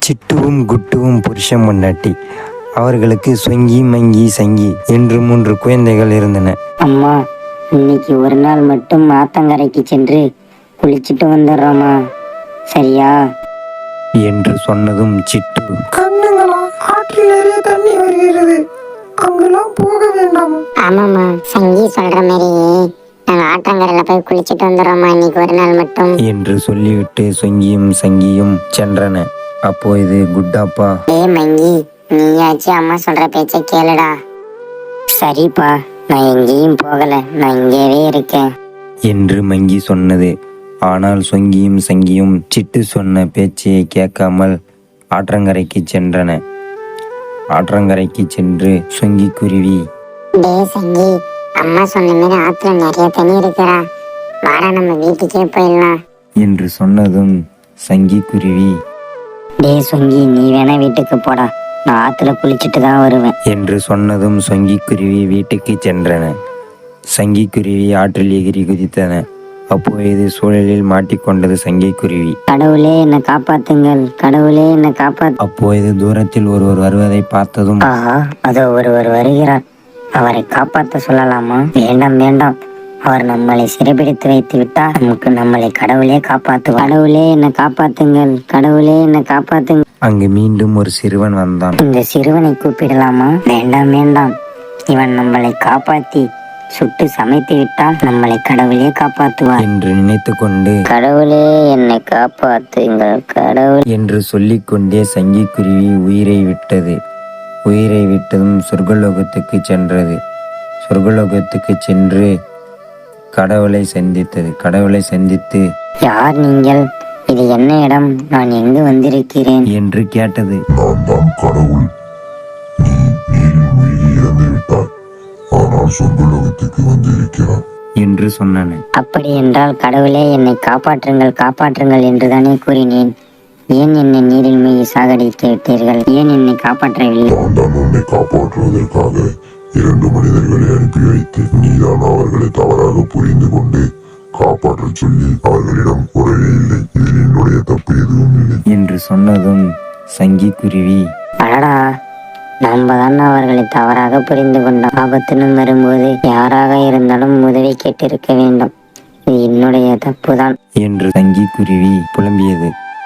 சிட்டுவும் குட்டுவும் புருஷன் பொண்டாட்டி. அவர்களுக்கு சொங்கி மங்கி சங்கி என்று 3 குழந்தைகள் இருந்தன. அம்மா, இன்னைக்கு ஒரு நாள் மட்டும் ஆத்தங்கரைக்கு சென்று குளிச்சுட்டு வந்துடுறோமா, சரியா என்று சொன்னதும் சிட்டு, கண்ணுங்களா, ஆற்றில் நிறைய தண்ணி வருகிறது, அங்கெல்லாம் போக வேண்டாம். ஆமாம்மா, சங்கி சொல்ற மாதிரியே நாங்க ஆற்றங்கரையில போய் குளிச்சுட்டு வந்துடுறோமா இன்னைக்கு ஒரு நாள் மட்டும் என்று சொல்லிவிட்டு சொங்கியும் சங்கியும் சென்றன. அப்போது குட்டாப்பா, மங்கி, நீயாச்சு அம்மா சொல்ற பேச்சை கேளுடா. சரிப்பா, நான் எங்கேயும் போகல, நான் இங்கேவே இருக்கேன் என்று மங்கி சொன்னது. ஆனால் சொங்கியும் சங்கியும் சிட்டு சொன்ன பேச்சையை கேட்காமல் ஆற்றங்கரைக்கு சென்றன. ஆற்றங்கரைக்கு சென்று சொங்கி குருவி, டே சங்கி, அம்மா சொன்ன மாதிரி ஆத்துல நிறைய தண்ணி இருக்குடா, வாடா நம்ம வீட்டுக்கே போயிடலாம் என்று சொன்னதும் சங்கி குருவி, டே சொங்கி, நீ வேணா வீட்டுக்கு போடா, நான் ஆத்துல குளிச்சுட்டு தான் வருவேன் என்று சொன்னதும் சொங்கி குருவி வீட்டுக்கு சென்றன. சங்கி குருவி ஆற்றில் எகிரி குதித்தன. அப்போது சூழலில் மாட்டிக்கொண்டது சங்கி குருவி. கடவுளே என்னை காப்பாத்துங்கள், கடவுளே என்னை காப்பாத்து. அப்போது தூரத்தில் ஒருவர் வருவதை பார்த்ததும், ஆஹா, அதோ ஒருவர் வருகிறார், அவரை காப்பாற்ற சொல்லலாமா? வேண்டாம் வேண்டாம், அவர் நம்மளை சிறைபிடித்து வைத்து விட்டால் நம்மளை கடவுளே காப்பாத்துவார். கடவுளே என்னை காப்பாத்துங்கள், கடவுளே என்னை காப்பாத்துங்கள். அங்கு மீண்டும் ஒரு சிறுவன் வந்தான். இந்த சிறுவனை கூப்பிடலாமா? வேண்டாம் வேண்டாம், இவன் நம்மளை காப்பாத்தி சுட்டு சமைத்து விட்டால் நம்மளை கடவுளே காப்பாத்துவார் என்று நினைத்து கொண்டு, கடவுளே என்னை காப்பாத்துங்கள், கடவுள் என்று சொல்லிக்கொண்டே சங்கி குருவி உயிரை விட்டது. உயிரை விட்டதும் சொர்க்கலோகத்துக்கு சென்றது. சொர்க்கலோகத்துக்கு சென்று கடவுளை சந்தித்தது. கடவுளை சந்தித்து, யார் நீங்கள்? இது என்ன இடம்? நான் எங்கு வந்திருக்கிறேன் என்று கேட்டது. நான் தான் கடவுள். நீ நீரில் மூழ்கி இறந்து விட்டாய், ஆனால் சொர்க்கலோகத்துக்கு வந்திருக்கிறான் என்று சொன்னன. அப்படி என்றால் கடவுளே என்னை காப்பாற்றுங்கள், காப்பாற்றுங்கள் என்றுதானே கூறினேன். ஏன் என்னை நீரில் மூழ்கி சாகடித்து விட்டீர்கள்? ஏன் என்னை காப்பாற்றவில்லை? நான் தான் உன்னை காப்பாற்றுவதற்காக 2 மனிதர்களை அனுப்பி வைத்து நீதான் அவர்களை தவறாக புரிந்து கொண்டு காப்பாற்ற சொல்லி அவர்களிடம் உறவே இல்லை. இதில் என்னுடைய தப்பு எதுவும் இல்லை என்று சொன்னதும் சங்கி குருவி, அடடா, நம்ம தான் அவர்களை தவறாக புரிந்து கொண்டோம். ஆபத்துன்னு வரும்போது யாராக இருந்தாலும் உதவி கேட்டிருக்க வேண்டும். இது என்னுடைய தப்புதான் என்று சங்கி குருவி புலம்பியது.